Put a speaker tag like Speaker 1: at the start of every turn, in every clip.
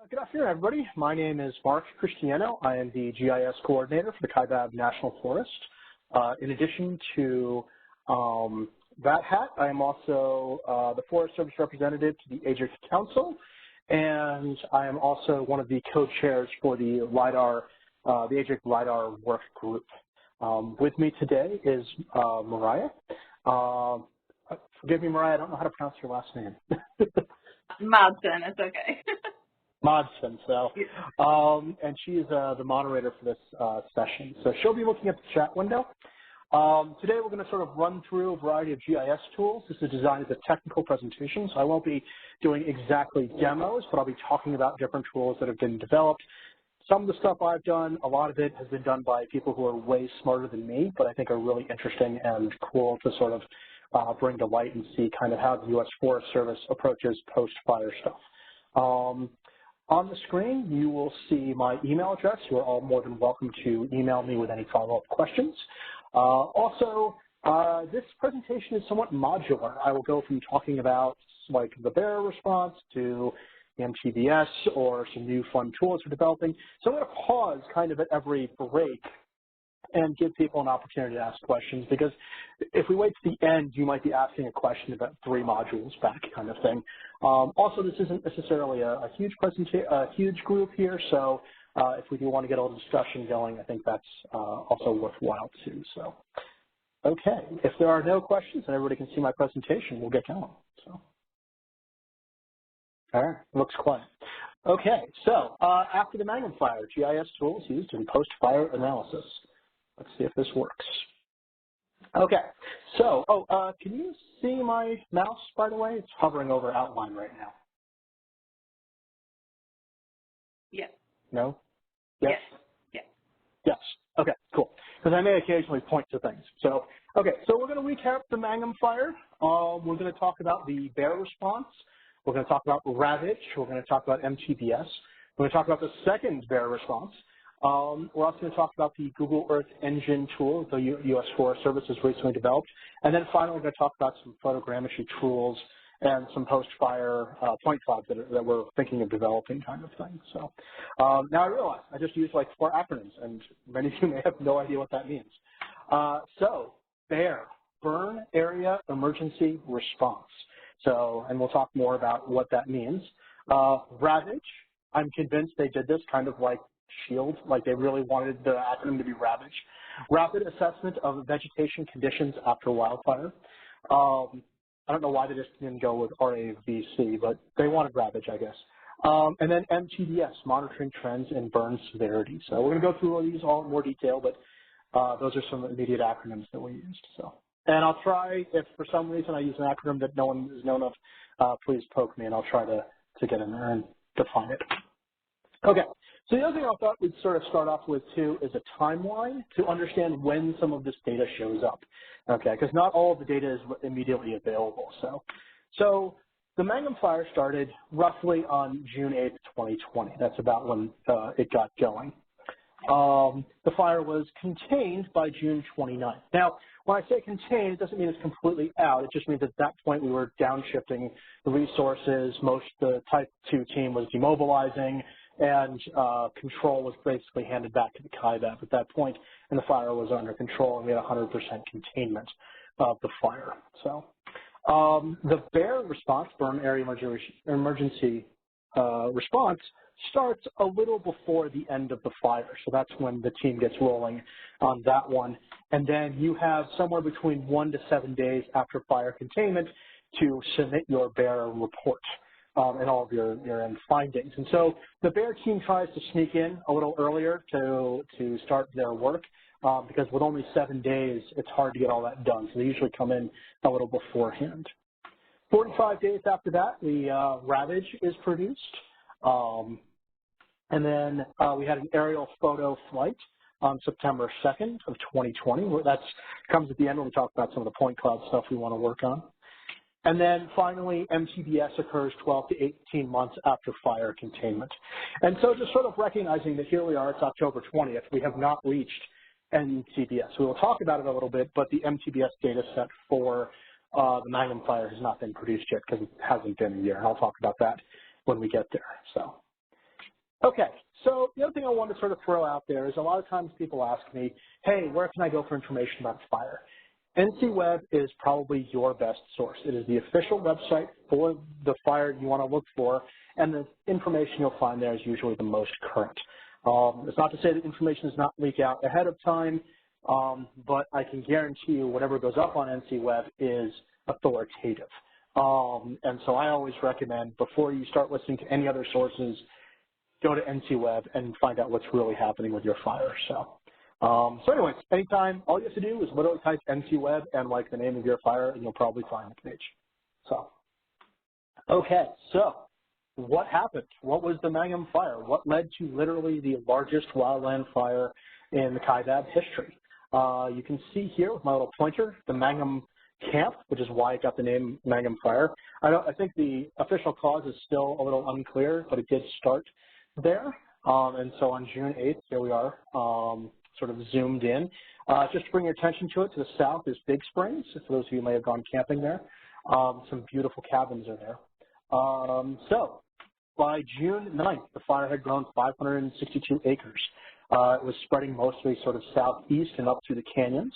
Speaker 1: Good afternoon, everybody. My name is Mark Christiano. I am the GIS coordinator for the Kaibab National Forest. In addition to that hat, I am also the Forest Service representative to the AGIC Council, and I am also one of the co-chairs for the LIDAR, the AGIC LIDAR work group. With me today is Mariah. Forgive me, Mariah, I don't know how to pronounce your last name.
Speaker 2: Madsen, it's okay.
Speaker 1: Modson, and she is the moderator for this session. So she'll be looking at the chat window. Today we're going to sort of run through a variety of GIS tools. This is designed as a technical presentation, so I won't be doing exactly demos, but I'll be talking about different tools that have been developed. Some of the stuff I've done, a lot of it has been done by people who are way smarter than me, but I think are really interesting and cool to sort of bring to light and see kind of how the U.S. Forest Service approaches post-fire stuff. On the screen, you will see my email address. You are all more than welcome to email me with any follow-up questions. This presentation is somewhat modular. I will go from talking about like the bearer response to MTBS or some new fun tools we're developing. So I'm going to pause kind of at every break and give people an opportunity to ask questions, because if we wait to the end, you might be asking a question about 3 modules back kind of thing. Also, this isn't necessarily a huge group here, so if we do want to get a little discussion going, I think that's also worthwhile too. So, okay, if there are no questions and everybody can see my presentation, we'll get going. So, all right, looks quiet. Okay, so after the Magnum fire, GIS tools used in post-fire analysis. Let's see if this works. Okay, so, can you see my mouse, by the way? It's hovering over outline right now.
Speaker 2: Yes.
Speaker 1: No? Yes?
Speaker 2: Yes.
Speaker 1: Yes. Okay, cool. Because I may occasionally point to things. So, okay, so we're going to recap the Magnum fire. We're going to talk about the bear response. We're going to talk about ravage. We're going to talk about MTBS. We're going to talk about the second bear response. We're also going to talk about the Google Earth Engine tool the U.S. Forest Service has recently developed. And then finally, we're going to talk about some photogrammetry tools and some post-fire point clouds that we're thinking of developing kind of thing. So now I realize I just used like 4 acronyms, and many of you may have no idea what that means. So BEAR, Burn Area Emergency Response. So, and we'll talk more about what that means. Ravage, I'm convinced they did this kind of like SHIELD, like they really wanted the acronym to be RAVAGE. Rapid Assessment of Vegetation Conditions After Wildfire. I don't know why they just didn't go with RAVC, but they wanted RAVAGE, I guess. And then MTBS, Monitoring Trends in Burn Severity. So we're going to go through all these all in more detail, but those are some immediate acronyms that we used. So, and I'll try, if for some reason I use an acronym that no one is known of, please poke me and I'll try to get in there and define it. Okay. So the other thing I thought we'd sort of start off with, too, is a timeline to understand when some of this data shows up, okay, because not all of the data is immediately available. So the Magnum fire started roughly on June 8th, 2020. That's about when it got going. The fire was contained by June 29th. Now, when I say contained, it doesn't mean it's completely out. It just means at that point we were downshifting the resources. The Type 2 team was demobilizing, and control was basically handed back to the Kaibab at that point, and the fire was under control, and we had 100% containment of the fire. So the BEAR response, Burn Area Emergency Response, starts a little before the end of the fire. So that's when the team gets rolling on that one. And then you have somewhere between 1 to 7 days after fire containment to submit your BEAR report. And all of your end findings. And so the BEAR team tries to sneak in a little earlier to start their work because with only 7 days, it's hard to get all that done. So they usually come in a little beforehand. 45 days after that, the Ravage is produced. And then we had an aerial photo flight on September 2nd of 2020. That comes at the end when we talk about some of the point cloud stuff we want to work on. And then finally, MTBS occurs 12 to 18 months after fire containment. And so just sort of recognizing that here we are, it's October 20th, we have not reached MTBS. We will talk about it a little bit, but the MTBS data set for the Magnum fire has not been produced yet because it hasn't been a year. And I'll talk about that when we get there. So, Okay, so the other thing I want to sort of throw out there is a lot of times people ask me, hey, where can I go for information about fire? NCWeb is probably your best source. It is the official website for the fire you want to look for, and the information you'll find there is usually the most current. It's not to say that information does not leak out ahead of time, but I can guarantee you whatever goes up on NCWeb is authoritative. And so I always recommend, before you start listening to any other sources, go to NCWeb and find out what's really happening with your fire. So anyways, anytime, all you have to do is literally type NCWeb and like the name of your fire, and you'll probably find the page. So, okay, so what happened? What was the Magnum fire? What led to literally the largest wildland fire in the Kaibab history? You can see here with my little pointer, the Magnum camp, which is why it got the name Magnum fire. I think the official cause is still a little unclear, but it did start there. And so on June 8th, here we are, sort of zoomed in. Just to bring your attention to it, to the south is Big Springs. For those of you who may have gone camping there, some beautiful cabins are there. So by June 9th, the fire had grown 562 acres. It was spreading mostly sort of southeast and up through the canyons.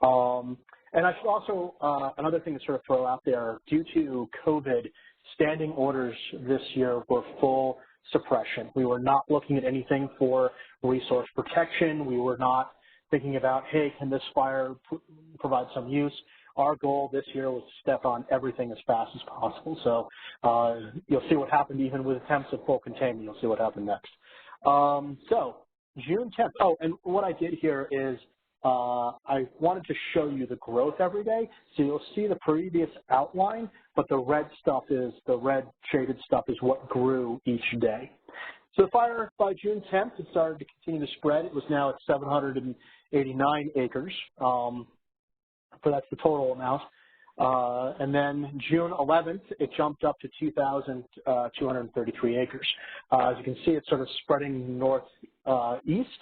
Speaker 1: And I should also, another thing to sort of throw out there, due to COVID, standing orders this year were full suppression. We were not looking at anything for resource protection. We were not thinking about, hey, can this fire provide some use? Our goal this year was to step on everything as fast as possible. So you'll see what happened even with attempts at full containment. You'll see what happened next. So June 10th. Oh, and what I did here is I wanted to show you the growth every day. So you'll see the previous outline, but the red shaded stuff is what grew each day. So the fire by June 10th, it started to continue to spread. It was now at 789 acres. So that's the total amount. And then June 11th, it jumped up to 2,233 acres. As you can see, it's sort of spreading northeast.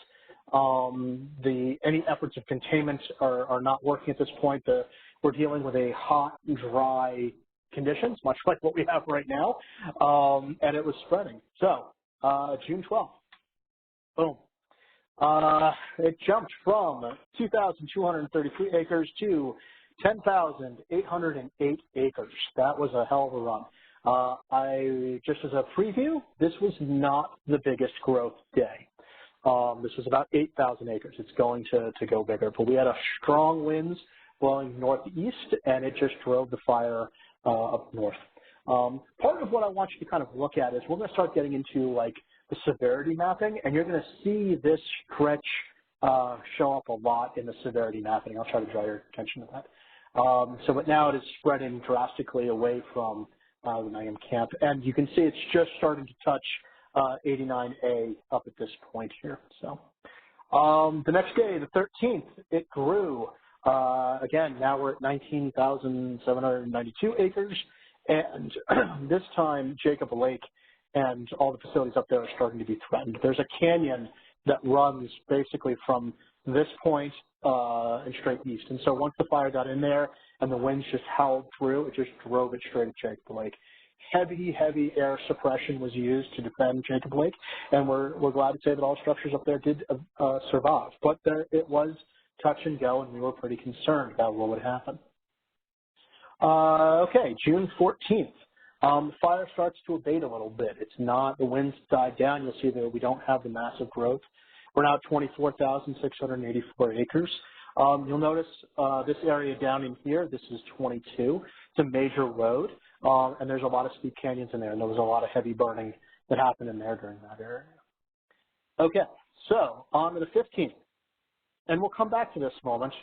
Speaker 1: Any efforts of containment are not working at this point. We're dealing with a hot, dry conditions, much like what we have right now, and it was spreading. So June 12th, boom. It jumped from 2,233 acres to 10,808 acres. That was a hell of a run. Just as a preview, this was not the biggest growth day. This was about 8,000 acres. It's going to go bigger, but we had a strong winds blowing northeast, and it just drove the fire up north. Part of what I want you to kind of look at is we're going to start getting into like the severity mapping, and you're going to see this stretch show up a lot in the severity mapping. I'll try to draw your attention to that. But now it is spreading drastically away from the Magnum camp, and you can see it's just starting to touch 89A up at this point here. So the next day, the 13th, it grew. Again, now we're at 19,792 acres, and this time Jacob Lake and all the facilities up there are starting to be threatened. There's a canyon that runs basically from this point and straight east. And so once the fire got in there and the winds just howled through, it just drove it straight at Jacob Lake. Heavy, heavy air suppression was used to defend Jacob Lake, and we're glad to say that all structures up there did survive. But it was touch and go, and we were pretty concerned about what would happen. Okay, June 14th. The fire starts to abate a little bit. It's not, the winds died down. You'll see that we don't have the massive growth. We're now at 24,684 acres. You'll notice this area down in here, this is 22. It's a major road, and there's a lot of steep canyons in there, and there was a lot of heavy burning that happened in there during that area. Okay, so on to the 15th. And we'll come back to this moment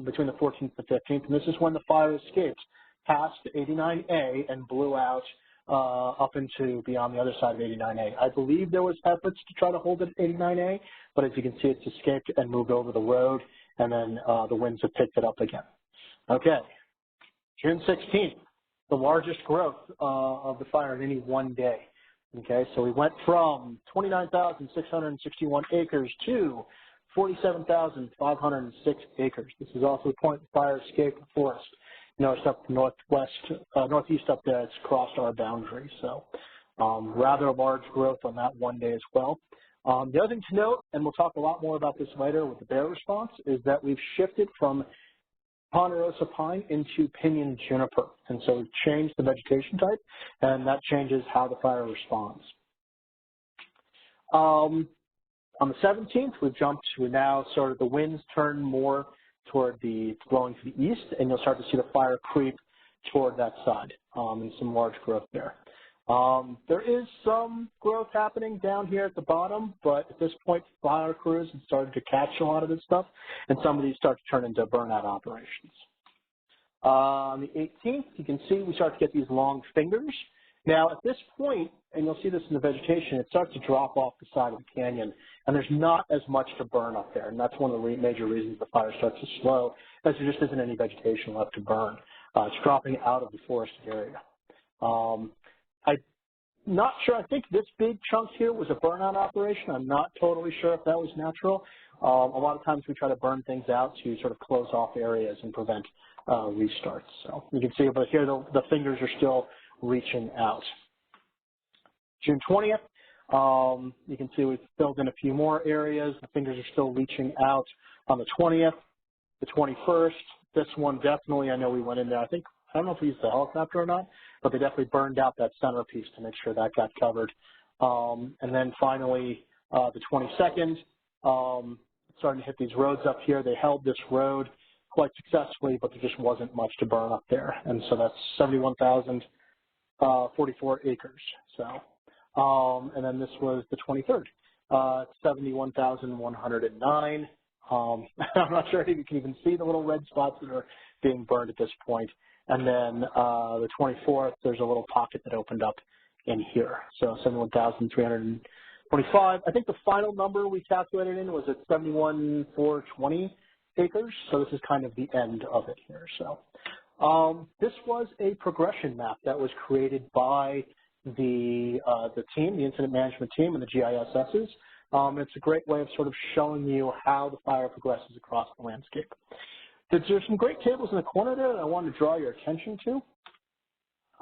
Speaker 1: between the 14th and the 15th, and this is when the fire escaped past 89A and blew out up into beyond the other side of 89A. I believe there was efforts to try to hold it at 89A, but as you can see, it's escaped and moved over the road, and then the winds have picked it up again. Okay, June 16th, the largest growth of the fire in any one day. Okay, so we went from 29,661 acres to 47,506 acres. This is also the point the fire escaped the forest. Notice up northeast up there, it's crossed our boundary. So Rather large growth on that one day as well. The other thing to note, and we'll talk a lot more about this later with the bear response, is that we've shifted from ponderosa pine into pinyon juniper. And so we've changed the vegetation type, and that changes how the fire responds. On the 17th, we now sort of the winds turn more toward blowing to the east, and you'll start to see the fire creep toward that side, and some large growth there. There is some growth happening down here at the bottom, but at this point, fire crews have started to catch a lot of this stuff, and some of these start to turn into burnout operations. On the 18th, you can see we start to get these long fingers. Now, at this point, and you'll see this in the vegetation, it starts to drop off the side of the canyon, and there's not as much to burn up there, and that's one of the major reasons the fire starts to slow, as there just isn't any vegetation left to burn. It's dropping out of the forested area. I'm not sure. I think this big chunk here was a burnout operation. I'm not totally sure if that was natural. A lot of times we try to burn things out to sort of close off areas and prevent restarts. So you can see over here the fingers are still reaching out. June 20th, you can see we've filled in a few more areas. The fingers are still reaching out on the 20th, the 21st. This one definitely, I know we went in there. I don't know if we used the helicopter or not, but they definitely burned out that centerpiece to make sure that got covered. And then finally, the 22nd, starting to hit these roads up here. They held this road quite successfully, but there just wasn't much to burn up there. And so that's 71,044 acres. So, and then this was the 23rd, 71,109. I'm not sure if you can even see the little red spots that are being burned at this point. And then the 24th, there's a little pocket that opened up in here. So 71,325. I think the final number we calculated in was at 71,420 acres. So this is kind of the end of it here. So this was a progression map that was created by the team, the incident management team, and the GISs. It's a great way of sort of showing you how the fire progresses across the landscape. There's some great tables in the corner there that I wanted to draw your attention to.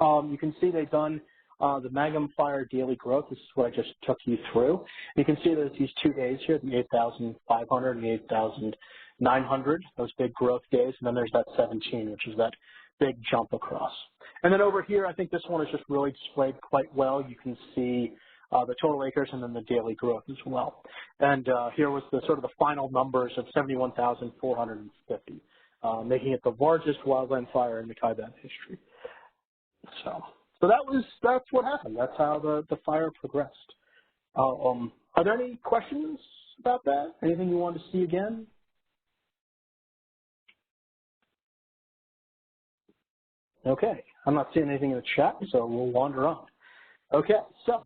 Speaker 1: You can see they've done the Magnum fire daily growth. This is what I just took you through. You can see there's these 2 days here, the 8,500 and the 8,900, those big growth days, and then there's that 17, which is that big jump across. And then over here, I think this one is just really displayed quite well. You can see the total acres and then the daily growth as well. And here was the sort of the final numbers of 71,450, making it the largest wildland fire in the Kaibab history. So that's what happened. That's how the fire progressed. Are there any questions about that? Anything you want to see again? Okay, I'm not seeing anything in the chat, so we'll wander on. Okay, so,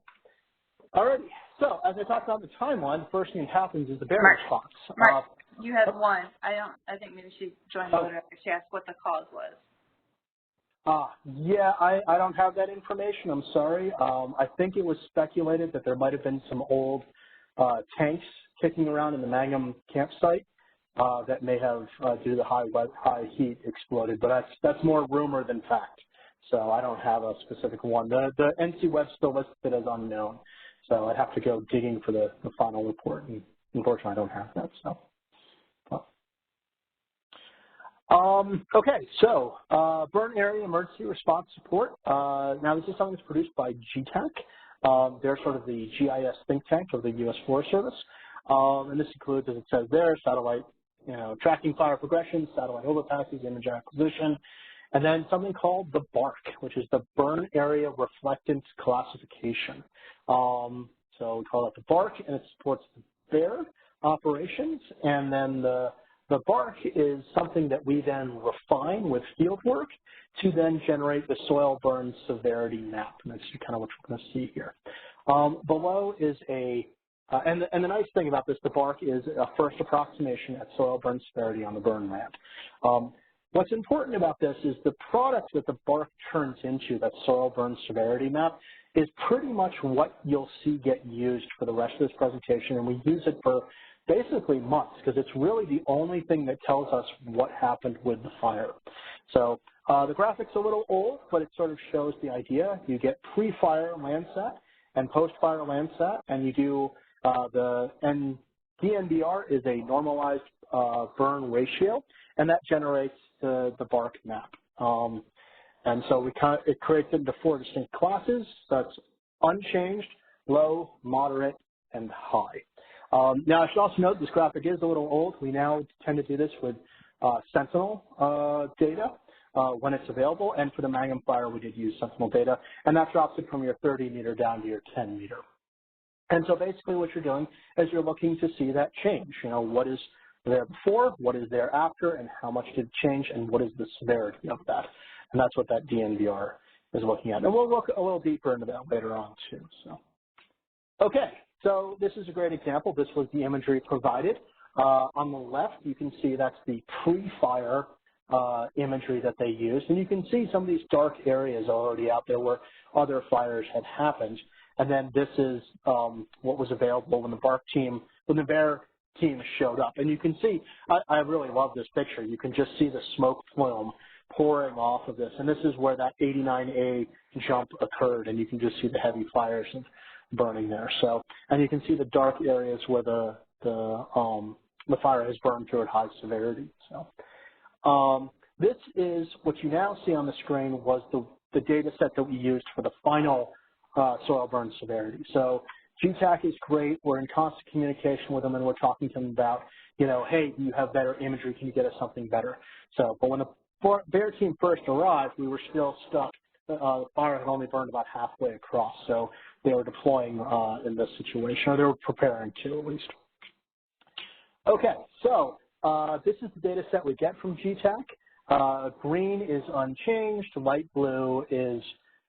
Speaker 1: alrighty. So, as I talked about the timeline, the first thing that happens is the bear response.
Speaker 2: Mark, you had one. I think maybe she joined later. She asked what the cause was.
Speaker 1: Yeah, I don't have that information. I'm sorry. I think it was speculated that there might have been some old tanks kicking around in the Magnum campsite that may have, due to the high heat, exploded. But that's more rumor than fact. So I don't have a specific one. The NC Web still lists it as unknown. So I'd have to go digging for the final report. And unfortunately, I don't have that. So. Okay, so burn area emergency response support. Now this is something that's produced by GTAC. They're sort of the GIS think tank of the U.S. Forest Service. And this includes, as it says there, satellite, tracking fire progression, satellite overpasses, image acquisition, and then something called the BARC, which is the Burn Area Reflectance Classification. So we call it the BARC, and it supports the BEAR operations, and then the BARC is something that we then refine with field work to then generate the soil burn severity map. And that's kind of what we're going to see here. Below is and the nice thing about this, the BARC is a first approximation at soil burn severity on the burn land. What's important about this is the product that the BARC turns into, that soil burn severity map, is pretty much what you'll see get used for the rest of this presentation, and we use it for basically months because it's really the only thing that tells us what happened with the fire. So The graphic's a little old, but it sort of shows the idea. You get pre-fire Landsat and post-fire Landsat, and you do and DNBR is a normalized burn ratio, and that generates the BARC map. And so it creates it into 4 distinct classes. That's unchanged, low, moderate, and high. Now, I should also note this graphic is a little old. We now tend to do this with Sentinel data when it's available, and for the Magnum fire, we did use Sentinel data, and that drops it from your 30 meter down to your 10 meter. And so basically what you're doing is you're looking to see that change. You know, what is there before, what is there after, and how much did it change, and what is the severity of that? And that's what that DNVR is looking at. And we'll look a little deeper into that later on too. So, okay, so this is a great example. This was the imagery provided. On the left, you can see that's the pre-fire imagery that they used. And you can see some of these dark areas already out there where other fires had happened. And then this is what was available when the BARC team, when the VAIR team showed up. And you can see, I really love this picture. You can just see the smoke plume pouring off of this. And this is where that 89A jump occurred. And you can just see the heavy fires burning there. So, and you can see the dark areas where the fire has burned through at high severity. So, this is what you now see on the screen was the data set that we used for the final soil burn severity. So GTAC is great. We're in constant communication with them, and we're talking to them about, you know, hey, you have better imagery. Can you get us something better? So, but when the VAIR team first arrived, we were still stuck. The fire had only burned about halfway across, so they were deploying in this situation, or they were preparing to at least. Okay, so this is the data set we get from GTAC. Green is unchanged, light blue is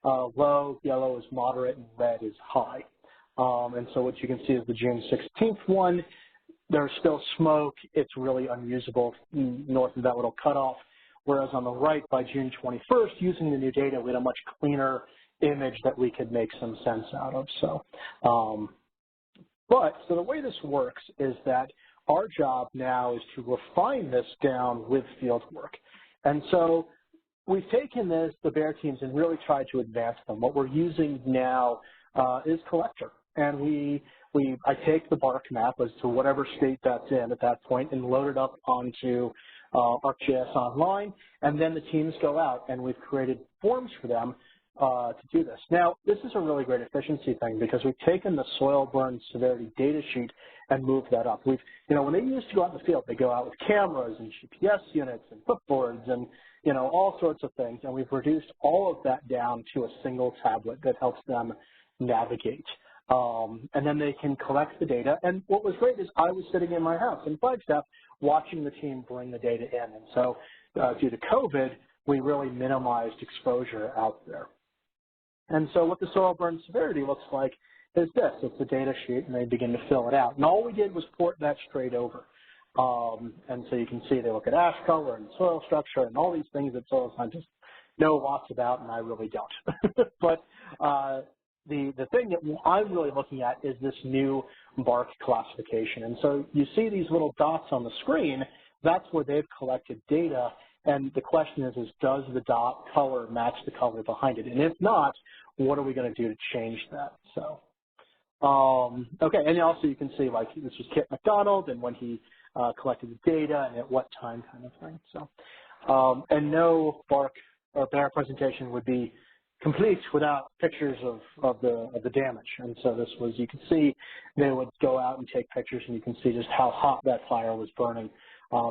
Speaker 1: low, yellow is moderate, and red is high. And so what you can see is the June 16th one. There's still smoke. It's really unusable north of that little cutoff. Whereas on the right, by June 21st, using the new data, we had a much cleaner image that we could make some sense out of. So, so the way this works is that our job now is to refine this down with field work. And so we've taken the VAIR teams and really tried to advance them. What we're using now is Collector. And I take the BARC map as to whatever state that's in at that point and load it up onto ArcGIS Online, and then the teams go out, and we've created forms for them to do this. Now, this is a really great efficiency thing because we've taken the soil burn severity data sheet and moved that up. You know, when they used to go out in the field, they go out with cameras and GPS units and footboards and, you know, all sorts of things, and we've reduced all of that down to a single tablet that helps them navigate. And then they can collect the data. And what was great is I was sitting in my house in Flagstaff watching the team bring the data in. And so due to COVID, we really minimized exposure out there. And so what the soil burn severity looks like is this. It's a data sheet, and they begin to fill it out. And all we did was port that straight over. And so you can see they look at ash color and soil structure and all these things that soil scientists know lots about, and I really don't. But the thing that I'm really looking at is this new BARC classification. And so you see these little dots on the screen. That's where they've collected data. And the question is does the dot color match the color behind it? And if not, what are we going to do to change that? So, okay, and also you can see, like, this was Kit McDonald and when he collected the data and at what time kind of thing. So, and no BARC or VAIR presentation would be complete without pictures of the damage. And so this was, you can see they would go out and take pictures, and you can see just how hot that fire was burning.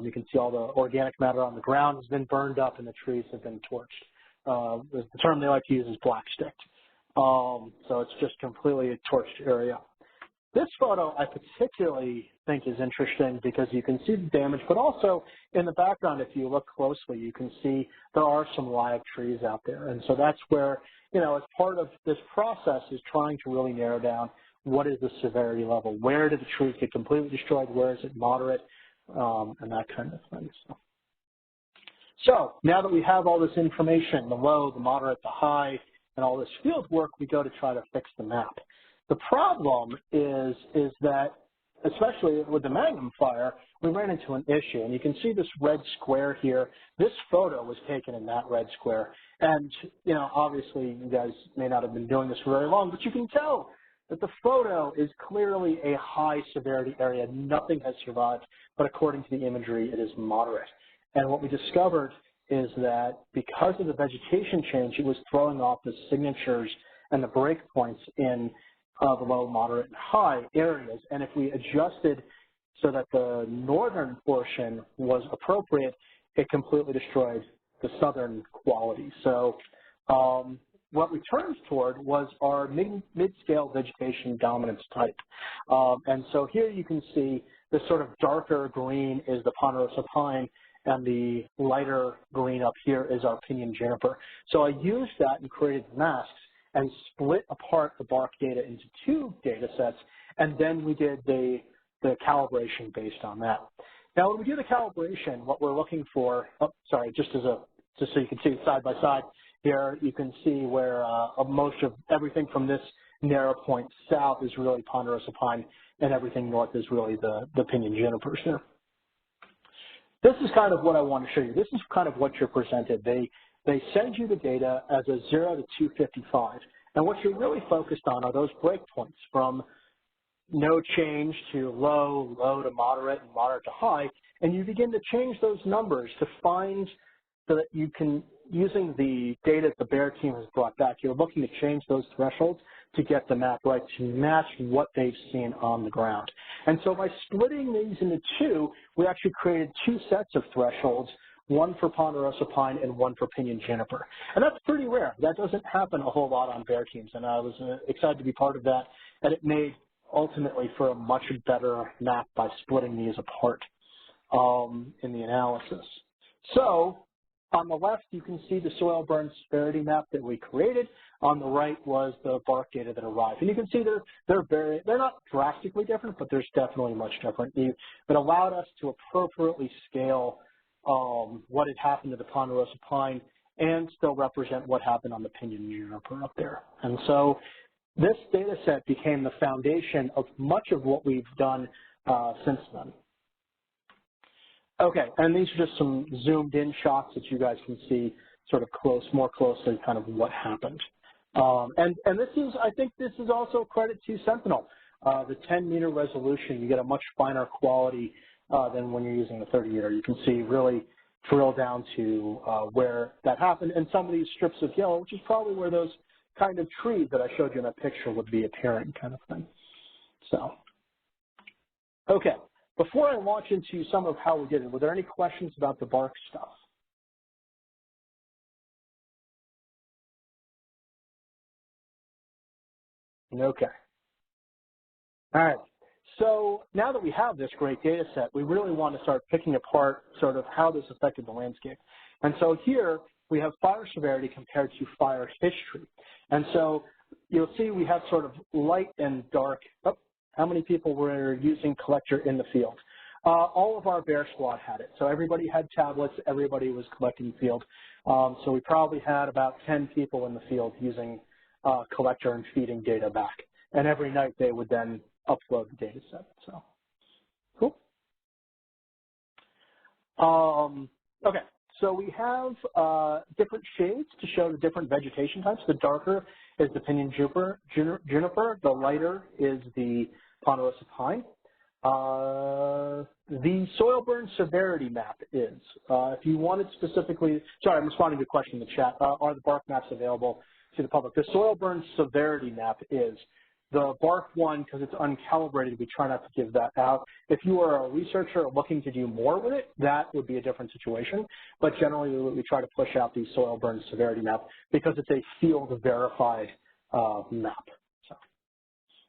Speaker 1: You can see all the organic matter on the ground has been burned up and the trees have been torched. The term they like to use is black sticked. So it's just completely a torched area. This photo I particularly think is interesting because you can see the damage, but also in the background, if you look closely, you can see there are some live trees out there. And so that's where, you know, as part of this process is trying to really narrow down what is the severity level, where did the trees get completely destroyed, where is it moderate, and that kind of thing. So now that we have all this information, the low, the moderate, the high, and all this field work, we go to try to fix the map. The problem is that especially with the Magnum fire, we ran into an issue. And you can see this red square here. This photo was taken in that red square. And, you know, obviously you guys may not have been doing this for very long, but you can tell that the photo is clearly a high severity area. Nothing has survived, but according to the imagery, it is moderate. And what we discovered is that because of the vegetation change, it was throwing off the signatures and the breakpoints in the low, moderate, and high areas. And if we adjusted so that the northern portion was appropriate, it completely destroyed the southern quality. So what we turned toward was our mid-scale vegetation dominance type. And so here you can see this sort of darker green is the ponderosa pine, and the lighter green up here is our pinyon juniper. So I used that and created masks and split apart the bark data into two data sets, and then we did the calibration based on that. Now, when we do the calibration, what we're looking for, just so you can see side by side here, you can see where most of everything from this narrow point south is really ponderosa pine, and everything north is really the pinyon junipers here. This is kind of what I want to show you. This is kind of what you're presented. They send you the data as a 0 to 255, and what you're really focused on are those breakpoints from no change to low, low to moderate, and moderate to high, and you begin to change those numbers to find so that you can, using the data the Bear team has brought back, you're looking to change those thresholds to get the map right to match what they've seen on the ground. And so by splitting these into two, we actually created two sets of thresholds, one for ponderosa pine and one for pinyon juniper. And that's pretty rare. That doesn't happen a whole lot on Bear teams, and I was excited to be part of that, and it made ultimately for a much better map by splitting these apart in the analysis. So on the left, you can see the soil burn severity map that we created. On the right was the bark data that arrived. And you can see they're not drastically different, but there's definitely much different. It allowed us to appropriately scale what had happened to the ponderosa pine and still represent what happened on the pinyon juniper up there. And so this data set became the foundation of much of what we've done since then. Okay, and these are just some zoomed in shots that you guys can see sort of more closely kind of what happened. And this is, I think this is also a credit to Sentinel. The 10-meter resolution, you get a much finer quality than when you're using the 30-meter. You can see really drill down to where that happened. And some of these strips of yellow, which is probably where those kind of trees that I showed you in that picture would be appearing kind of thing. So, okay. Before I launch into some of how we did it, were there any questions about the bark stuff? Okay. All right. So now that we have this great data set, we really want to start picking apart sort of how this affected the landscape. And so here we have fire severity compared to fire history. And so you'll see we have sort of light and dark. Oh, how many people were using collector in the field? All of our Bear squad had it. So everybody had tablets. Everybody was collecting field. So we probably had about 10 people in the field using collector and feeding data back. And every night they would then upload the data set. So, cool. Okay, so we have different shades to show the different vegetation types. The darker is the pinyon juniper. The lighter is the ponderosa pine. The soil burn severity map is, if you wanted specifically, sorry, I'm responding to a question in the chat, are the bark maps available to the public? The soil burn severity map is. The bark one, because it's uncalibrated, we try not to give that out. If you are a researcher looking to do more with it, that would be a different situation. But generally, we try to push out the soil burn severity map because it's a field verified map. So,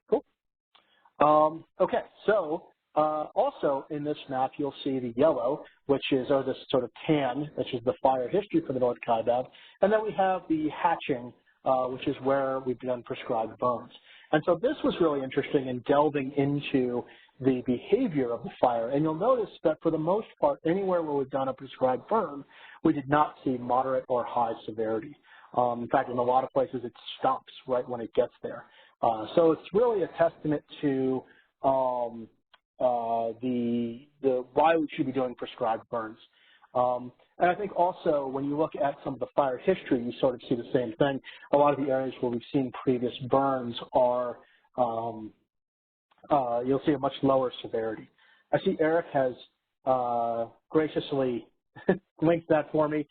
Speaker 1: cool. Okay, so also in this map, you'll see the yellow, which is, or this sort of tan, which is the fire history for the North Kaibab. And then we have the hatching, which is where we've done prescribed bones. And so this was really interesting in delving into the behavior of the fire. And you'll notice that for the most part, anywhere where we've done a prescribed burn, we did not see moderate or high severity. In fact, in a lot of places, it stops right when it gets there. So it's really a testament to why we should be doing prescribed burns. And I think also when you look at some of the fire history, you sort of see the same thing. A lot of the areas where we've seen previous burns are, you'll see a much lower severity. I see Eric has graciously linked that for me.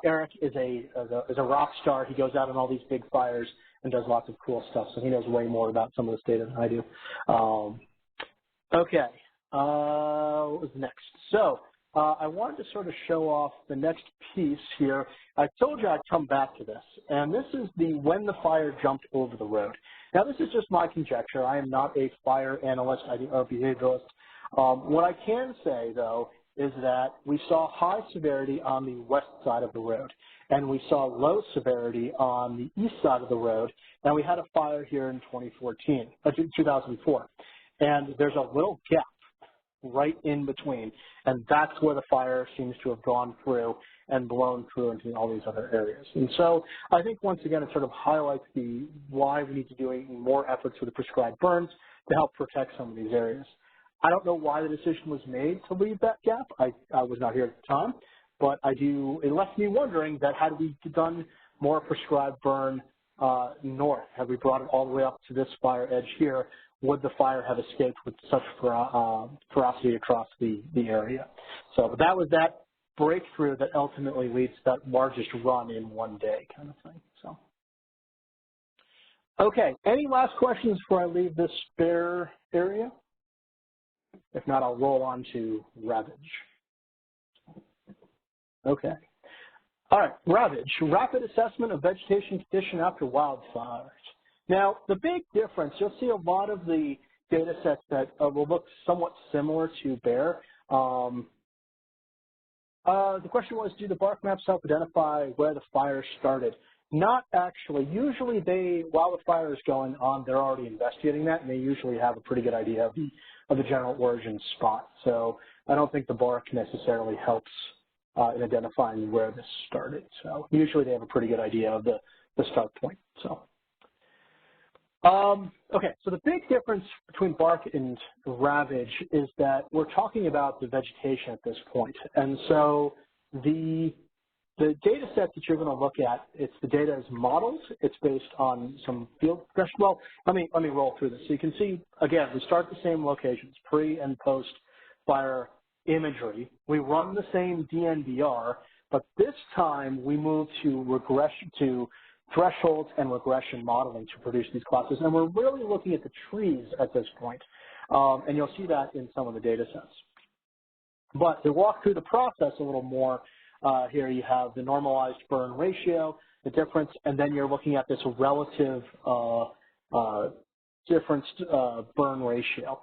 Speaker 1: Eric is a rock star. He goes out on all these big fires and does lots of cool stuff, so he knows way more about some of this data than I do. Okay, what was next? So I wanted to sort of show off the next piece here. I told you I'd come back to this, and this is the when the fire jumped over the road. Now, this is just my conjecture. I am not a fire analyst or behavioralist. What I can say, though, is that we saw high severity on the west side of the road, and we saw low severity on the east side of the road, and we had a fire here in 2004. And there's a little gap right in between, and that's where the fire seems to have gone through and blown through into all these other areas. And so I think, once again, it sort of highlights why we need to do more efforts with the prescribed burns to help protect some of these areas. I don't know why the decision was made to leave that gap. I was not here at the time, but it left me wondering that had we done more prescribed burn north, had we brought it all the way up to this fire edge here, would the fire have escaped with such ferocity across the area? So that was that breakthrough that ultimately leads to that largest run in one day kind of thing. So, okay, any last questions before I leave this spare area? If not, I'll roll on to ravage. Okay. All right, ravage, rapid assessment of vegetation condition after wildfires. Now, the big difference, you'll see a lot of the data sets that will look somewhat similar to bear. The question was, do the bark maps help identify where the fire started? Not actually. Usually while the fire is going on, they're already investigating that, and they usually have a pretty good idea of the general origin spot. So I don't think the bark necessarily helps in identifying where this started. So usually they have a pretty good idea of the start point. So. Okay, so the big difference between bark and ravage is that we're talking about the vegetation at this point. And so the data set that you're going to look at, it's the data as models. It's based on some field progression. Well, let me roll through this. So you can see, again, we start at the same locations, pre and post fire imagery. We run the same DNVR, but this time we move to thresholds and regression modeling to produce these classes. And we're really looking at the trees at this point. And you'll see that in some of the data sets. But to walk through the process a little more, here you have the normalized burn ratio, the difference, and then you're looking at this relative difference burn ratio.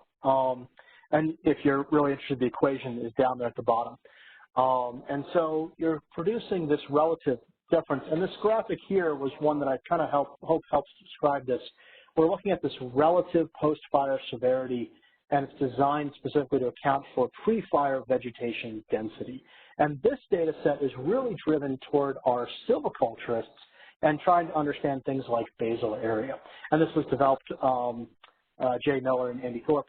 Speaker 1: And if you're really interested, the equation is down there at the bottom. And so you're producing this relative difference. And this graphic here was one that I kind of hope helps describe this. We're looking at this relative post-fire severity, and it's designed specifically to account for pre-fire vegetation density. And this data set is really driven toward our silviculturists and trying to understand things like basal area. And this was developed Jay Miller and Andy Thorpe.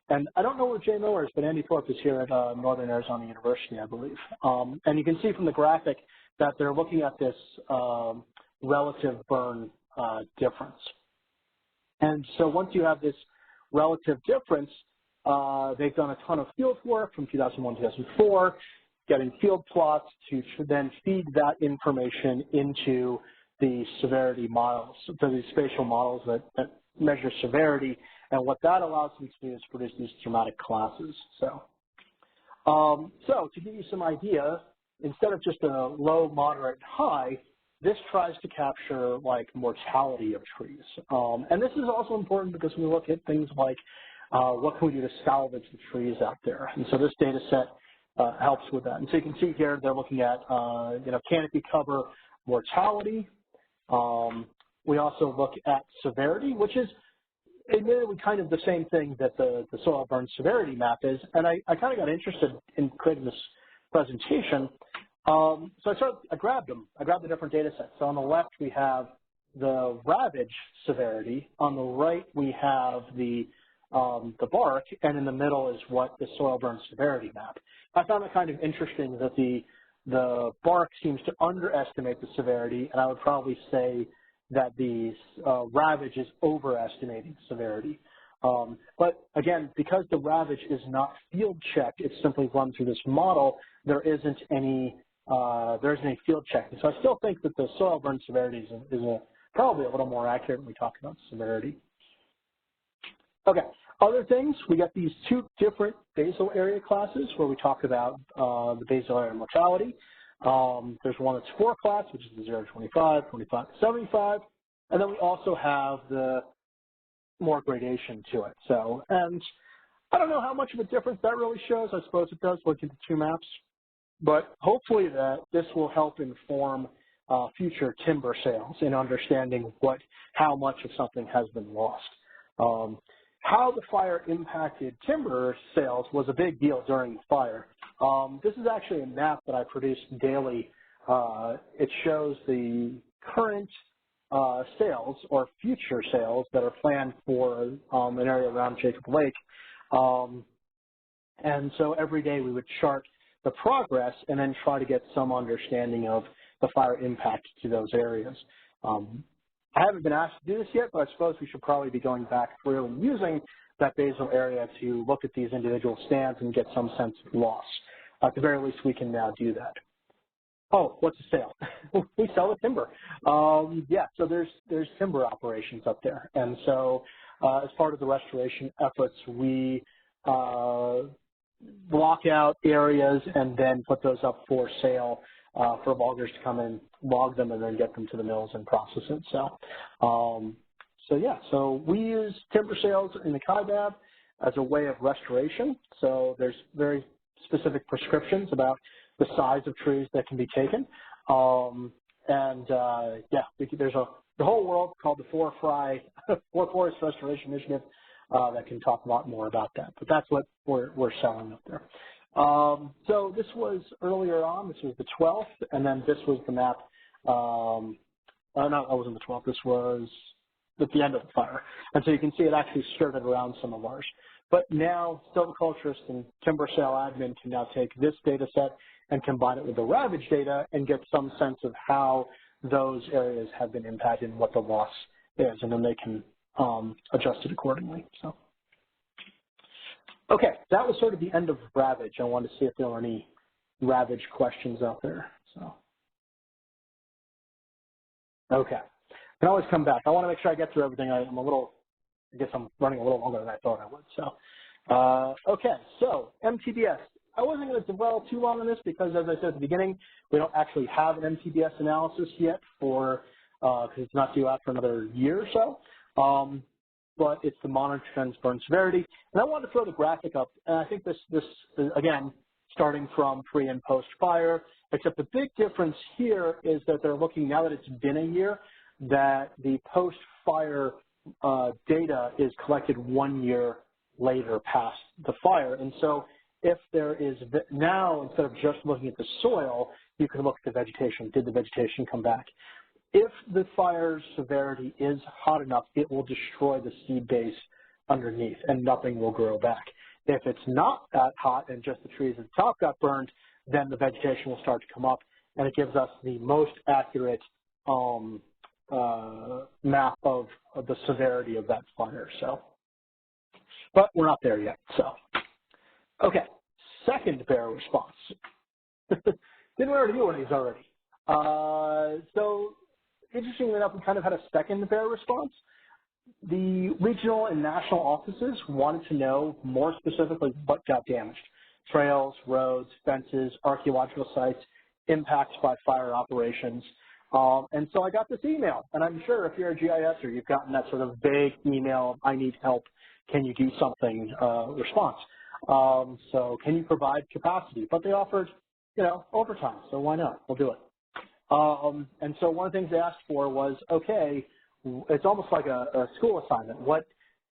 Speaker 1: And I don't know where Jay Miller is, but Andy Thorpe is here at Northern Arizona University, I believe. And you can see from the graphic that they're looking at this relative burn difference. And so once you have this relative difference, they've done a ton of field work from 2001 to 2004, getting field plots to then feed that information into the severity models, so the spatial models that measure severity. And what that allows them to do is produce these dramatic classes. So to give you some idea, instead of just a low, moderate, high, this tries to capture like mortality of trees. And this is also important because we look at things like what can we do to salvage the trees out there. And so this data set helps with that. And so you can see here they're looking at canopy cover mortality. We also look at severity, which is admittedly kind of the same thing that the soil burn severity map is. And I kind of got interested in creating this presentation. So I grabbed them. I grabbed the different data sets. So on the left, we have the ravage severity. On the right, we have the the bark, and in the middle is what the soil burn severity map. I found it kind of interesting that the bark seems to underestimate the severity, and I would probably say that the ravage is overestimating severity. But again, because the ravage is not field checked, it's simply run through this model, there isn't any field checking. So I still think that the soil burn severity is probably a little more accurate when we talk about severity. Okay, other things, we got these two different basal area classes where we talk about the basal area mortality. There's one that's 4 class, which is the 0 to 25, 25 to 75, and then we also have the more gradation to it. So, and I don't know how much of a difference that really shows. I suppose it does looking at the two maps, but hopefully that this will help inform future timber sales in understanding how much of something has been lost. How the fire impacted timber sales was a big deal during the fire. This is actually a map that I produce daily. It shows the current sales or future sales that are planned for an area around Jacob Lake. And so every day we would chart the progress and then try to get some understanding of the fire impact to those areas. I haven't been asked to do this yet, but I suppose we should probably be going back through and using that basal area to look at these individual stands and get some sense of loss. At the very least, we can now do that. Oh, what's a sale? We sell the timber. Yeah, so there's timber operations up there. And so as part of the restoration efforts, we block out areas and then put those up for sale for loggers to come in, log them, and then get them to the mills and process it. So yeah, so we use timber sales in the CAIBAB as a way of restoration. So there's very specific prescriptions about the size of trees that can be taken. Yeah, there's the whole world called the Four Forest Restoration Initiative that can talk a lot more about that. But that's what we're selling up there. So this was earlier on. This was the 12th, and then this was the map. No, that wasn't the 12th. This was at the end of the fire. And so you can see it actually skirted around some of ours. But now silviculturists and timber sale admin can now take this data set and combine it with the ravage data and get some sense of how those areas have been impacted and what the loss is, and then they can adjust it accordingly. So, okay, that was sort of the end of ravage. I wanted to see if there were any ravage questions out there. So, okay, I can always come back. I want to make sure I get through everything. I guess I'm running a little longer than I thought I would. So, okay, so MTBS. I wasn't going to dwell too long on this because, as I said at the beginning, we don't actually have an MTBS analysis yet because it's not due out for another year or so. But it's the monitor trends burn severity. And I wanted to throw the graphic up. And I think this again, starting from pre and post fire, except the big difference here is that they're looking, now that it's been a year, that the post fire data is collected 1 year later past the fire. And so if there is now, instead of just looking at the soil, you can look at the vegetation. Did the vegetation come back? If the fire's severity is hot enough, it will destroy the seed base underneath and nothing will grow back. If it's not that hot and just the trees at the top got burned, then the vegetation will start to come up, and it gives us the most accurate map of the severity of that fire. So, but we're not there yet. So, okay, second bear response. Didn't we already do one of these already? So, interestingly enough, we kind of had a second bear response. The regional and national offices wanted to know more specifically what got damaged. Trails, roads, fences, archaeological sites, impacts by fire operations. And so I got this email, and I'm sure if you're a GISer, you've gotten that sort of vague email, I need help, can you do something response. So can you provide capacity? But they offered, overtime, so why not? We'll do it. And so one of the things they asked for was, okay, it's almost like a school assignment.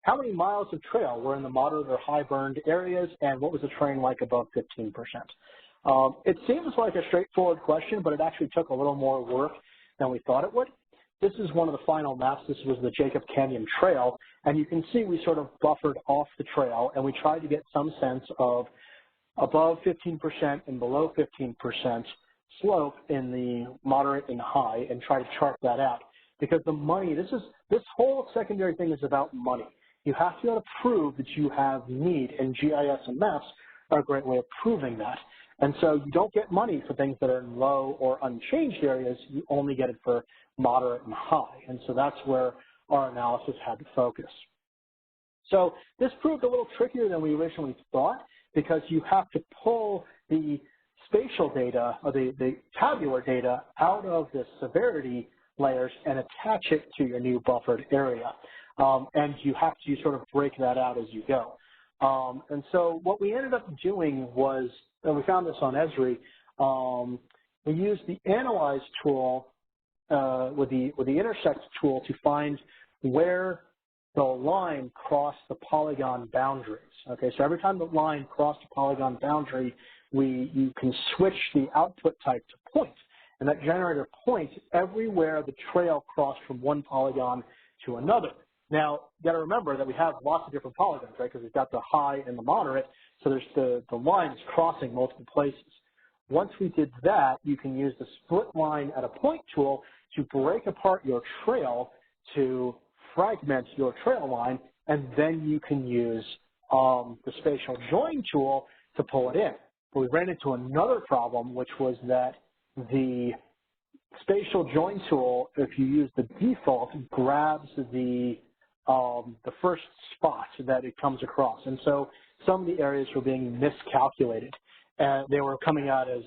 Speaker 1: How many miles of trail were in the moderate or high burned areas, and what was the terrain like above 15%? It seems like a straightforward question, but it actually took a little more work than we thought it would. this is one of the final maps. This was the Jacob Canyon Trail, and you can see we sort of buffered off the trail, and we tried to get some sense of above 15% and below 15% slope in the moderate and high, and try to chart that out. Because the money, this whole secondary thing is about money. You have to be able to prove that you have need, and GIS and maps are a great way of proving that. And so you don't get money for things that are in low or unchanged areas. You only get it for moderate and high. And so that's where our analysis had to focus. So this proved a little trickier than we originally thought, because you have to pull the spatial data, or the tabular data, out of the severity layers and attach it to your new buffered area. And you have to sort of break that out as you go. And so what we ended up doing was, and we found this on Esri, we used the Analyze tool with the Intersect tool to find where the line crossed the polygon boundaries. Okay, so every time the line crossed a polygon boundary, you can switch the output type to point, and that generated a point everywhere the trail crossed from one polygon to another. Now, you got to remember that we have lots of different polygons, right? Because we've got the high and the moderate, so there's the lines crossing multiple places. Once we did that, you can use the split line at a point tool to break apart your trail to fragment your trail line, and then you can use the spatial join tool to pull it in. But we ran into another problem, which was that the spatial join tool, if you use the default, grabs the first spot that it comes across. And so some of the areas were being miscalculated, and they were coming out as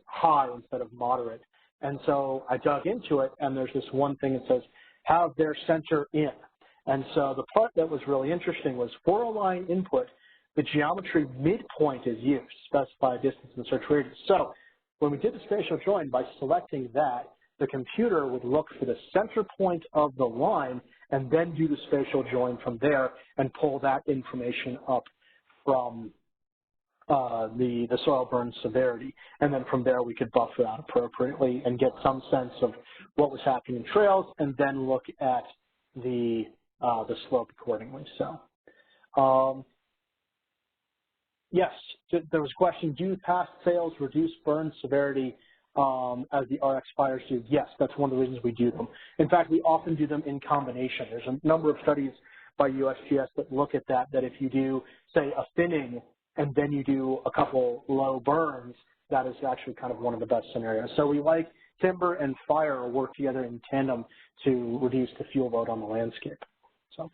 Speaker 1: high instead of moderate. And so I dug into it, and there's this one thing that says, have their center in. And so the part that was really interesting was for a line input, the geometry midpoint is used, specify distance and search radius. So when we did the spatial join, by selecting that, the computer would look for the center point of the line and then do the spatial join from there and pull that information up from the soil burn severity. And then from there, we could buffer that appropriately and get some sense of what was happening in trails, and then look at the slope accordingly. So, yes, there was a question, do past fails reduce burn severity as the RX fires do? Yes, that's one of the reasons we do them. In fact, we often do them in combination. There's a number of studies by USGS that look at that if you do, say, a thinning and then you do a couple low burns, that is actually kind of one of the best scenarios. So we like timber and fire work together in tandem to reduce the fuel load on the landscape. So,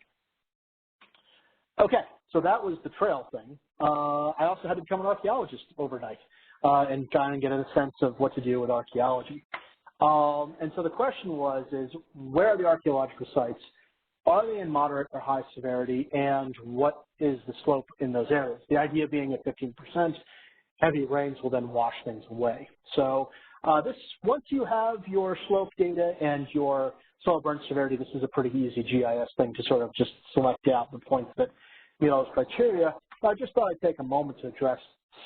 Speaker 1: okay, so that was the trail thing. I also had to become an archaeologist overnight and kind of get a sense of what to do with archaeology. And so the question is where are the archaeological sites? Are they in moderate or high severity, and what is the slope in those areas? The idea being at 15%, heavy rains will then wash things away. So once you have your slope data and your soil burn severity, this is a pretty easy GIS thing to sort of just select out the points that meet all those criteria. I just thought I'd take a moment to address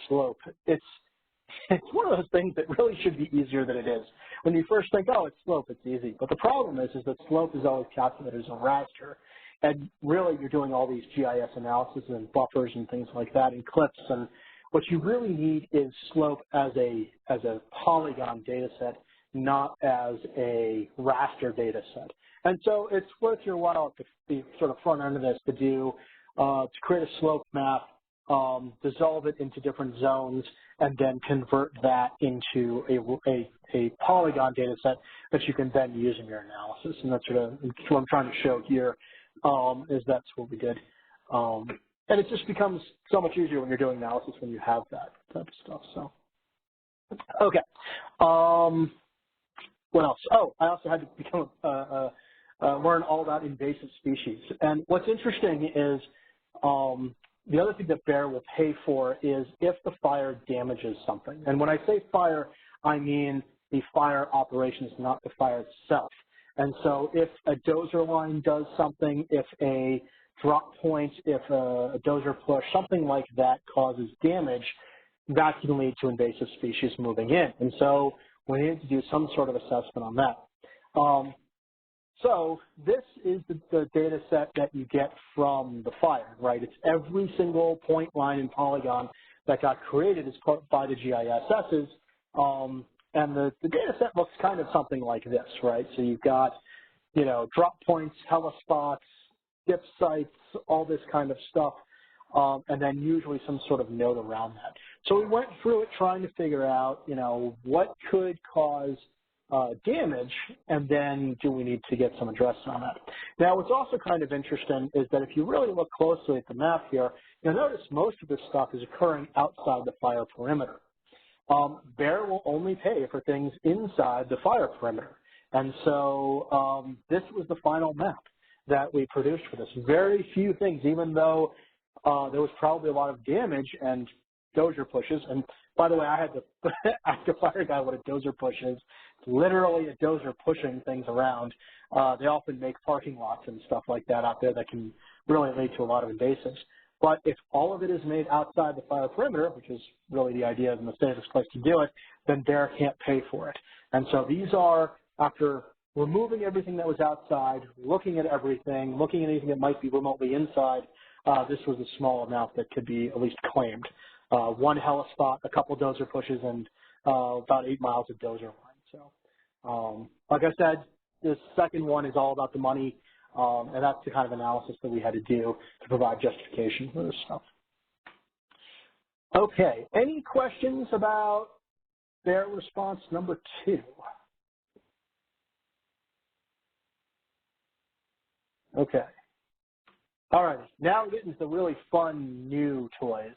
Speaker 1: slope. It's one of those things that really should be easier than it is. When you first think, oh, it's slope, it's easy. But the problem is that slope is always calculated as a raster. And really, you're doing all these GIS analysis and buffers and things like that and clips. And what you really need is slope as a polygon data set, not as a raster data set. And so it's worth your while to be sort of front end of this to create a slope map, dissolve it into different zones, and then convert that into a polygon data set that you can then use in your analysis. And that's what I'm trying to show here, is that's what we did. And it just becomes so much easier when you're doing analysis when you have that type of stuff. So, okay. What else? Oh, I also had to become learn all about invasive species. And what's interesting is the other thing that Bear will pay for is if the fire damages something. And when I say fire, I mean the fire operations, not the fire itself. And so if a dozer line does something, if a drop point, if a dozer push, something like that causes damage, that can lead to invasive species moving in. And so we need to do some sort of assessment on that. So this is the data set that you get from the fire, right? It's every single point, line, and polygon that got created as part by the GISs. And the data set looks kind of something like this, right? So you've got, you know, drop points, helospots, dip sites, all this kind of stuff, and then usually some sort of note around that. So we went through it trying to figure out, you know, what could cause damage, and then do we need to get some address on that. Now, what's also kind of interesting is that if you really look closely at the map here, you'll notice most of this stuff is occurring outside the fire perimeter. Bear will only pay for things inside the fire perimeter. And so this was the final map that we produced for this. Very few things, even though there was probably a lot of damage and dozer pushes. And by the way, I had to ask a fire guy what a dozer push is. It's literally a dozer pushing things around. They often make parking lots and stuff like that out there that can really lead to a lot of invasives. But if all of it is made outside the fire perimeter, which is really the idea and the safest place to do it, then bear can't pay for it. And so these are, after removing everything that was outside, looking at everything, looking at anything that might be remotely inside, this was a small amount that could be at least claimed. One helispot, a couple dozer pushes, and about 8 miles of dozer line. So, like I said, this second one is all about the money, and that's the kind of analysis that we had to do to provide justification for this stuff. Okay, any questions about bear response number 2? Okay. All right, now we're getting to the really fun new toys.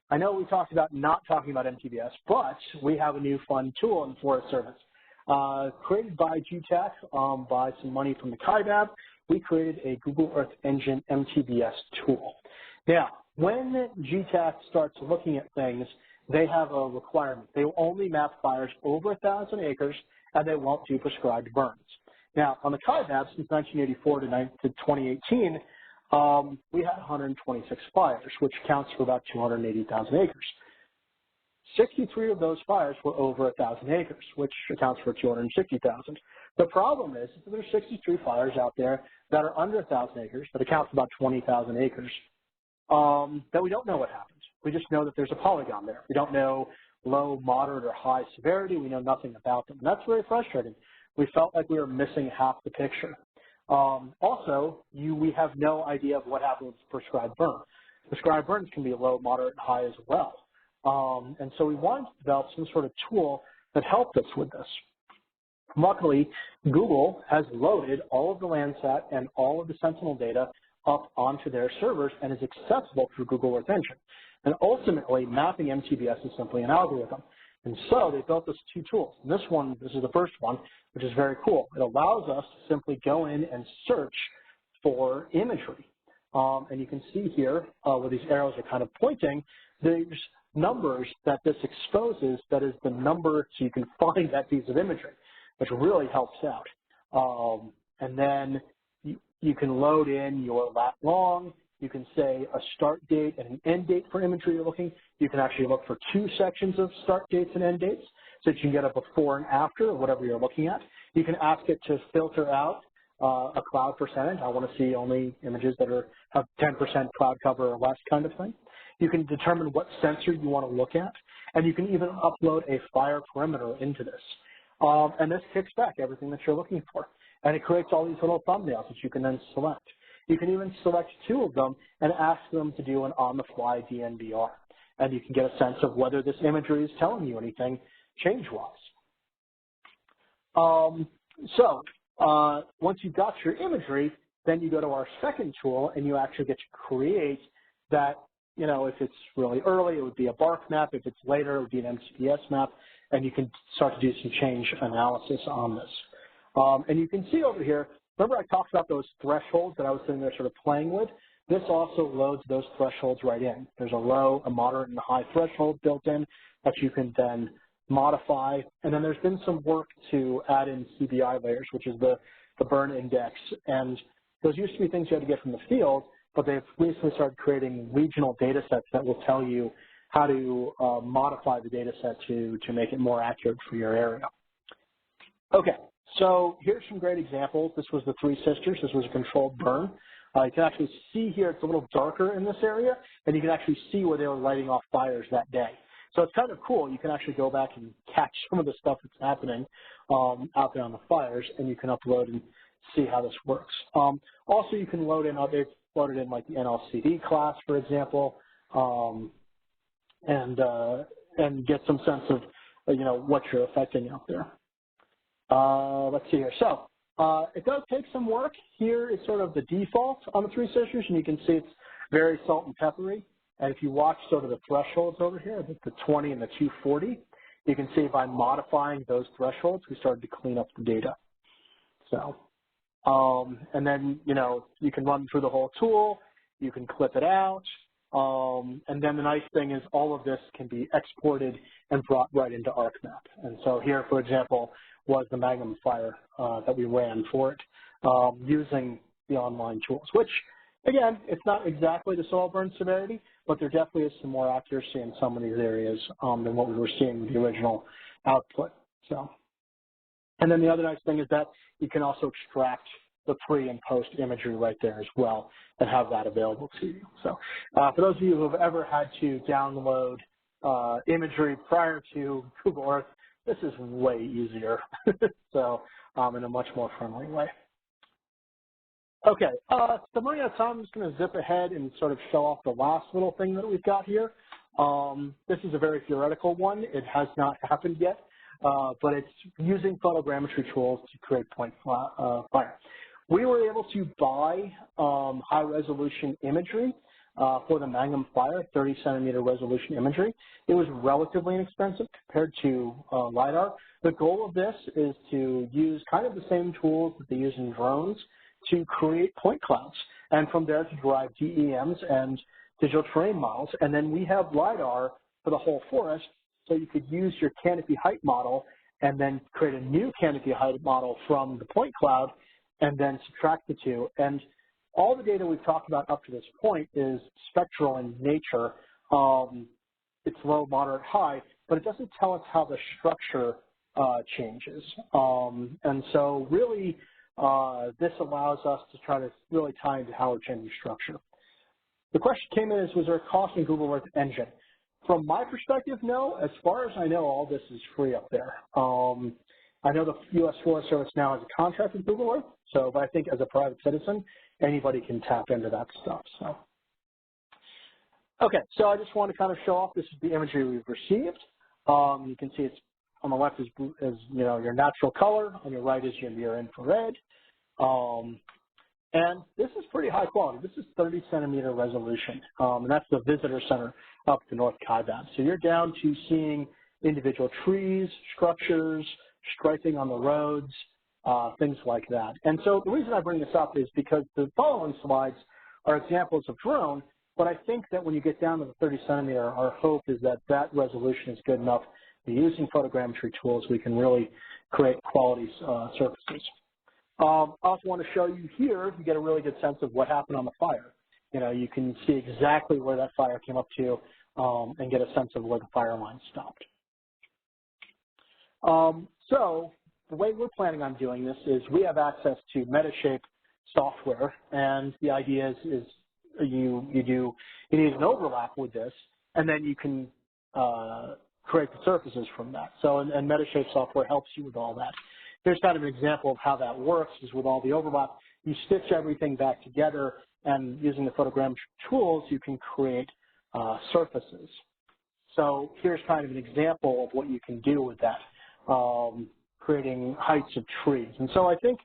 Speaker 1: I know we talked about not talking about MTBS, but we have a new fun tool in the Forest Service. Created by GTAC by some money from the KIBAB, we created a Google Earth Engine MTBS tool. Now, when GTAC starts looking at things, they have a requirement. They will only map fires over 1,000 acres, and they won't do prescribed burns. Now, on the KIBAB, since 1984 to 2018, we had 126 fires, which accounts for about 280,000 acres. 63 of those fires were over 1,000 acres, which accounts for 260,000. The problem is that there's 63 fires out there that are under 1,000 acres, that account for about 20,000 acres, that we don't know what happened. We just know that there's a polygon there. We don't know low, moderate, or high severity. We know nothing about them. And that's very frustrating. We felt like we were missing half the picture. Also, we have no idea of what happens with prescribed burn. Prescribed burns can be low, moderate, and high as well. And so we wanted to develop some sort of tool that helped us with this. Luckily, Google has loaded all of the Landsat and all of the Sentinel data up onto their servers and is accessible through Google Earth Engine. And ultimately, mapping MTBS is simply an algorithm. And so they built us 2 tools. And this is the first one, which is very cool. It allows us to simply go in and search for imagery. And you can see here where these arrows are kind of pointing, there's numbers that this exposes that is the number so you can find that piece of imagery, which really helps out. And then you can load in your lat long. You can say a start date and an end date for imagery you're looking. You can actually look for 2 sections of start dates and end dates so that you can get a before and after of whatever you're looking at. You can ask it to filter out a cloud percentage. I want to see only images that have 10% cloud cover or less kind of thing. You can determine what sensor you want to look at, and you can even upload a fire perimeter into this. And this kicks back everything that you're looking for. And it creates all these little thumbnails that you can then select. You can even select 2 of them and ask them to do an on-the-fly DNVR. And you can get a sense of whether this imagery is telling you anything change-wise. Once you've got your imagery, then you go to our second tool and you actually get to create that, you know, if it's really early, it would be a bark map. If it's later, it would be an MTBS map. And you can start to do some change analysis on this. And you can see over here, remember I talked about those thresholds that I was sitting there sort of playing with? This also loads those thresholds right in. There's a low, a moderate, and a high threshold built in that you can then modify. And then there's been some work to add in CBI layers, which is the burn index. And those used to be things you had to get from the field, but they've recently started creating regional data sets that will tell you how to modify the data set to make it more accurate for your area. Okay, So here's some great examples. This was the Three Sisters. This was a controlled burn. You can actually see here it's a little darker in this area, and you can actually see where they were lighting off fires that day. So it's kind of cool. You can actually go back and catch some of the stuff that's happening out there on the fires, and you can upload and see how this works. Also, you can load in, they've loaded in like the NLCD class, for example, and get some sense of, what you're affecting out there. Let's see here. So it does take some work. Here is sort of the default on the Three Sisters, and you can see it's very salt and peppery. And if you watch sort of the thresholds over here, the 20 and the 240, you can see by modifying those thresholds, we started to clean up the data. So, and then, you can run through the whole tool, you can clip it out, and then the nice thing is all of this can be exported and brought right into ArcMap. And so here, for example, was the Magnum fire that we ran for it using the online tools, which, again, it's not exactly the soil burn severity, but there definitely is some more accuracy in some of these areas than what we were seeing with the original output. So, and then the other nice thing is that you can also extract the pre and post imagery right there as well and have that available to you. So for those of you who have ever had to download imagery prior to Google Earth, this is way easier, so in a much more friendly way. Okay, so running out of time, I'm just going to zip ahead and sort of show off the last little thing that we've got here. This is a very theoretical one. It has not happened yet, but it's using photogrammetry tools to create point fire. We were able to buy high-resolution imagery for the Magnum fire, 30-centimeter resolution imagery. It was relatively inexpensive compared to LiDAR. The goal of this is to use kind of the same tools that they use in drones to create point clouds, and from there to derive DEMs and digital terrain models. And then we have LiDAR for the whole forest, so you could use your canopy height model and then create a new canopy height model from the point cloud and then subtract the two. And all the data we've talked about up to this point is spectral in nature. It's low, moderate, high, but it doesn't tell us how the structure changes. And so really, this allows us to try to really tie into how we're changing structure. The question came in is, was there a cost in Google Earth Engine? From my perspective, no. As far as I know, all this is free up there. I know the U.S. Forest Service now has a contract with Google Earth, but I think as a private citizen, anybody can tap into that stuff. So, okay, so I just want to kind of show off, this is the imagery we've received. You can see it's on the left is your natural color, on your right is your near infrared. And this is pretty high quality. This is 30-centimeter resolution, and that's the visitor center up to North Kaibab. So you're down to seeing individual trees, structures, striping on the roads, things like that. And so the reason I bring this up is because the following slides are examples of drone, but I think that when you get down to the 30-centimeter, our hope is that that resolution is good enough. Using photogrammetry tools, we can really create quality surfaces. I also want to show you here, you get a really good sense of what happened on the fire. You can see exactly where that fire came up to and get a sense of where the fire line stopped. So the way we're planning on doing this is we have access to Metashape software, and the idea is you need an overlap with this, and then you can create the surfaces from that. So, and Metashape software helps you with all that. Here's kind of an example of how that works is with all the overlap. You stitch everything back together, and using the photogrammetry tools, you can create surfaces. So here's kind of an example of what you can do with that, creating heights of trees. And so I think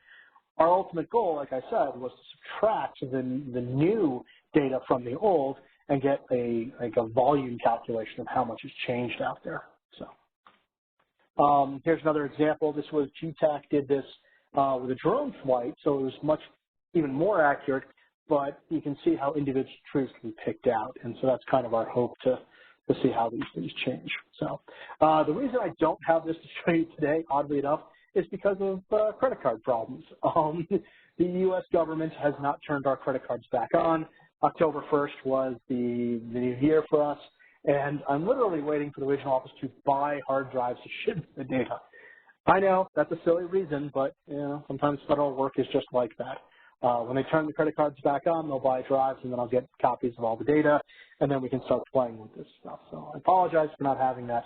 Speaker 1: our ultimate goal, like I said, was to subtract the new data from the old and get a volume calculation of how much has changed out there. So here's another example. This was GTAC did this with a drone flight, so it was even more accurate, but you can see how individual trees can be picked out. And so that's kind of our hope to see how these things change. So the reason I don't have this to show you today, oddly enough, is because of credit card problems. The U.S. government has not turned our credit cards back on. October 1st was the new year for us, and I'm literally waiting for the regional office to buy hard drives to ship the data. I know that's a silly reason, but you know, sometimes federal work is just like that. When they turn the credit cards back on, they'll buy drives, and then I'll get copies of all the data, and then we can start playing with this stuff. So I apologize for not having that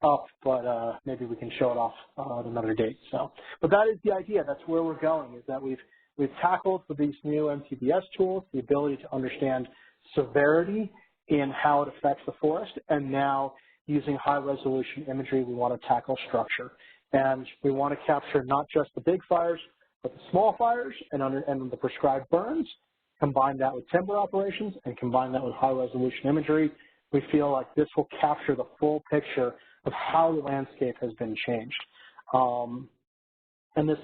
Speaker 1: up, but maybe we can show it off at another date. So, but that is the idea. That's where we're going. Is that we've tackled with these new MTBS tools the ability to understand severity in how it affects the forest, and now using high-resolution imagery, we want to tackle structure. And we want to capture not just the big fires, but the small fires and the prescribed burns, combine that with timber operations, and combine that with high-resolution imagery. We feel like this will capture the full picture of how the landscape has been changed. And this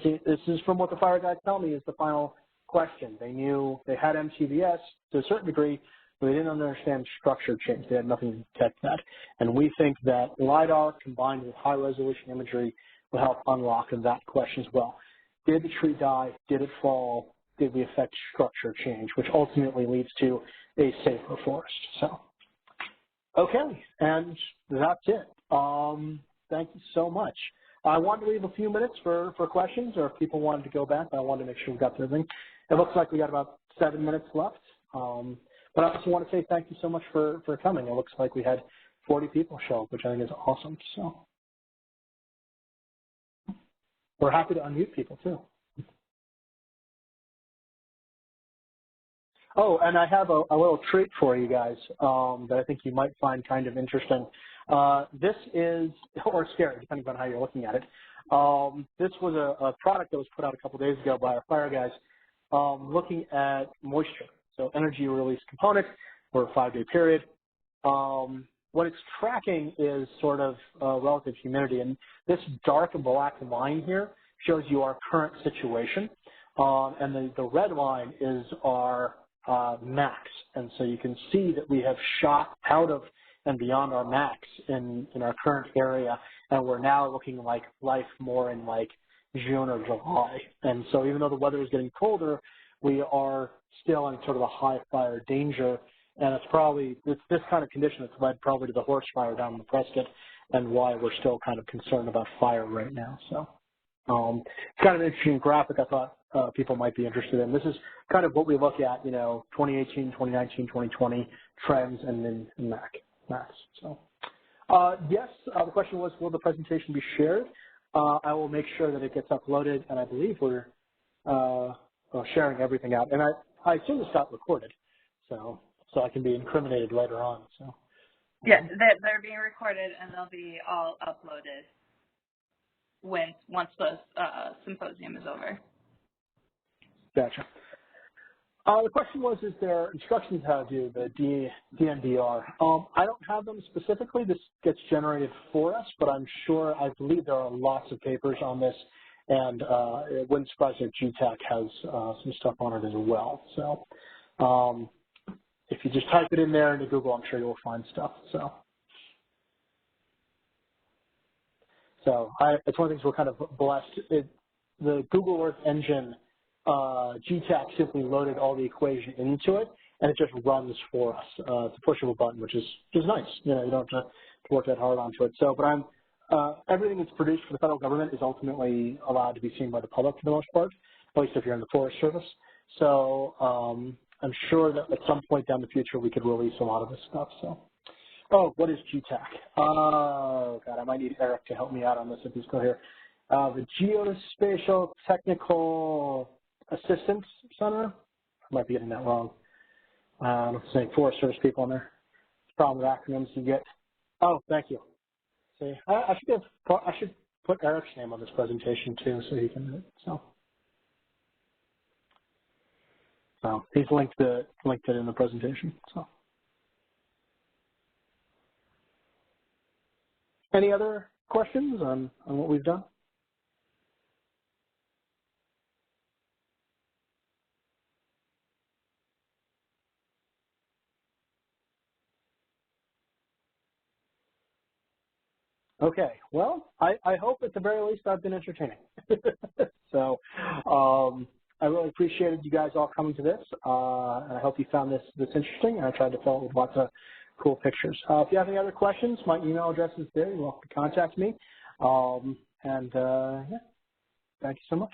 Speaker 1: is from what the fire guys tell me is the final question. They knew they had MTBS to a certain degree, but they didn't understand structure change. They had nothing to detect that. And we think that LiDAR combined with high-resolution imagery will help unlock that question as well. Did the tree die? Did it fall? Did we affect structure change, which ultimately leads to a safer forest? So, okay, and that's it. Thank you so much. I wanted to leave a few minutes for questions, or if people wanted to go back, but I wanted to make sure we got to everything. It looks like we got about 7 minutes left. But I also want to say thank you so much for coming. It looks like we had 40 people show up, which I think is awesome. So we're happy to unmute people too. Oh, and I have a little treat for you guys that I think you might find kind of interesting. This is, or scary, depending on how you're looking at it. This was a product that was put out a couple days ago by our fire guys looking at moisture. So energy release component for a 5-day period. What it's tracking is sort of relative humidity. And this dark black line here shows you our current situation. And the red line is our max. And so you can see that we have shot out of and beyond our max in our current area. And we're now looking like life more in like June or July. And so even though the weather is getting colder, we are still in sort of a high fire danger. And it's this kind of condition that's led probably to the horse fire down in the Prescott and why we're still kind of concerned about fire right now. So it's kind of an interesting graphic I thought people might be interested in. This is kind of what we look at, 2018, 2019, 2020 trends and then max. So yes, the question was, will the presentation be shared? I will make sure that it gets uploaded, and I believe we're sharing everything out. And I assume this got recorded, so I can be incriminated later on. So
Speaker 2: yeah, they're being recorded, and they'll be all uploaded once the symposium is over.
Speaker 1: Gotcha. The question was, is there instructions how to do the DNDR? I don't have them specifically. This gets generated for us, but I believe there are lots of papers on this, and it wouldn't surprise me if GTAC has some stuff on it as well. So if you just type it in there into Google, I'm sure you'll find stuff. So it's one of the things we're kind of blessed. The Google Earth Engine, GTAC simply loaded all the equation into it, and it just runs for us. It's a push of a button, which is nice. You don't have to work that hard onto it. So, but everything that's produced for the federal government is ultimately allowed to be seen by the public for the most part, at least if you're in the Forest Service. So I'm sure that at some point down the future we could release a lot of this stuff. So, what is GTAC? Oh God, I might need Eric to help me out on this if he's still here. The Geospatial Technical Assistance Center. I might be getting that wrong. I'm saying Forest Service people in there. It's a problem with acronyms you get. Oh, thank you. See, I should put Eric's name on this presentation too, so he can. So he's linked it in the presentation. So, any other questions on what we've done? Okay, well, I hope at the very least I've been entertaining. So I really appreciated you guys all coming to this, and I hope you found this interesting, and I tried to fill it with lots of cool pictures. If you have any other questions, my email address is there. You're welcome to contact me. And yeah, thank you so much.